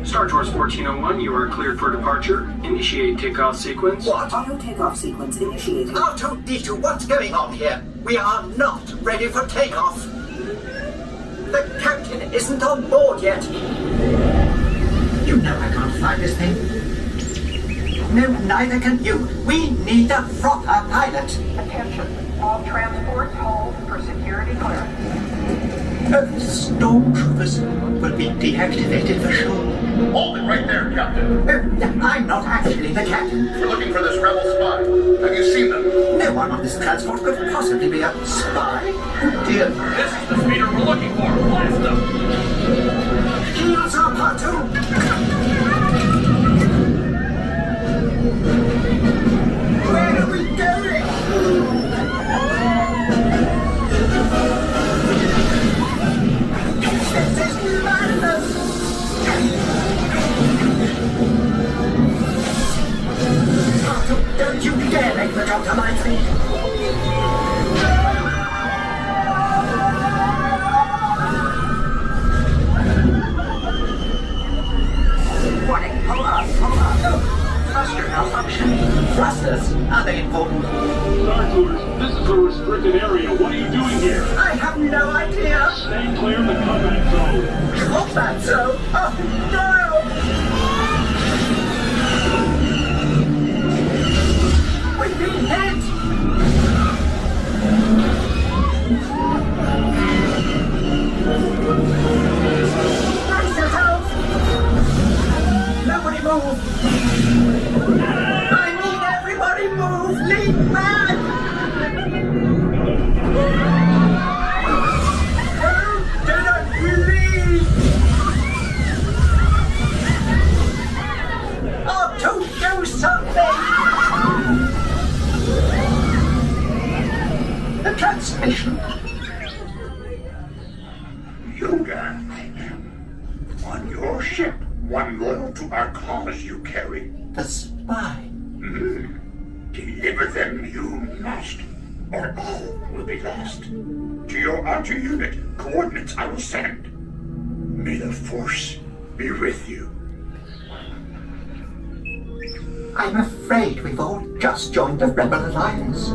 Star Tours 1401, you are cleared for departure. Initiate takeoff sequence. What? Auto takeoff sequence initiated. R2-D2, what's going on here? We are not ready for takeoff. The captain isn't on board yet. You know I can't fly this thing. No, neither can you. We need a proper pilot. Attention. All transports hold for security clearance. Stormtroopers will be deactivated for sure. Hold it right there, Captain. I'm not actually the captain. We're looking for this rebel spy. Have you seen them? No one on this transport could possibly be a spy. Oh dear. This is the speeder we're looking for. Blast them! Heels up, R2! Where are we going? This is madness! R2, don't you dare make the jump to my feet! Warning, hold on. Oh, thruster malfunction. Thrusters? Are they important? Star Tours, this is a restricted area. What are you doing here? I have no idea. Stay clear of the combat zone. Combat zone? Oh no! We've been hit! Brace yourselves! Nobody move! I mean everybody move! Lean back! Do not leave! Oh, to do something! The transmission. Yoda, on your ship, one loyal to our cause you carry. The spy. Deliver them you must, or all will be lost. To your outer unit, coordinates I will send. May the Force be with you. I'm afraid we've all just joined the Rebel Alliance.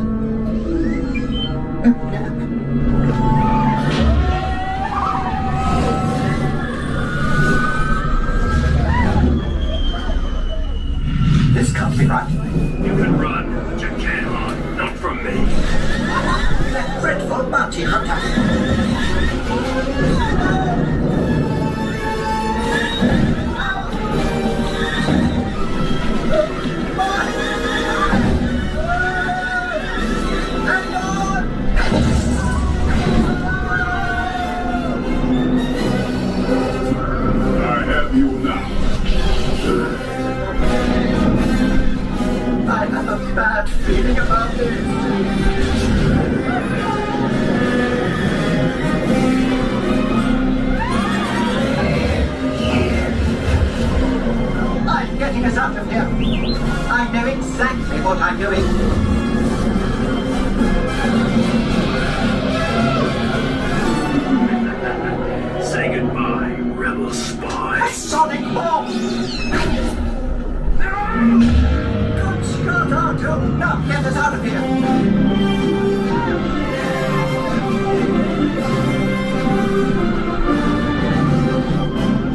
This can't be right. You can run, but you can't hide. Not from me. That dreadful bounty hunter. I have you now. I have a bad feeling about this. I'm getting us out of here. I know exactly what I'm doing. Say goodbye, rebel spy. A sonic bomb! Good shot, R2! Now get us out of here!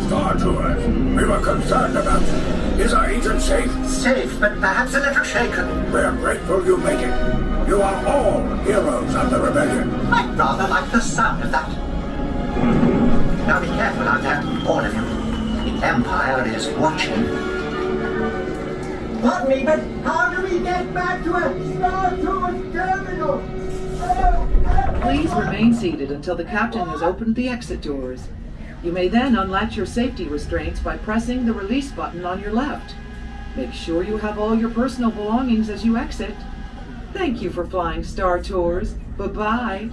Star Tours, we were concerned about you. Is our agent safe? Safe, but perhaps a little shaken. We're grateful you made it. You are all heroes of the rebellion. I'd rather like the sound of that. Now be careful out there, all of you. The Empire is watching. Pardon me, but how do we get back to a Star Tours terminal? Please remain seated until the captain has opened the exit doors. You may then unlatch your safety restraints by pressing the release button on your left. Make sure you have all your personal belongings as you exit. Thank you for flying Star Tours. Bye-bye.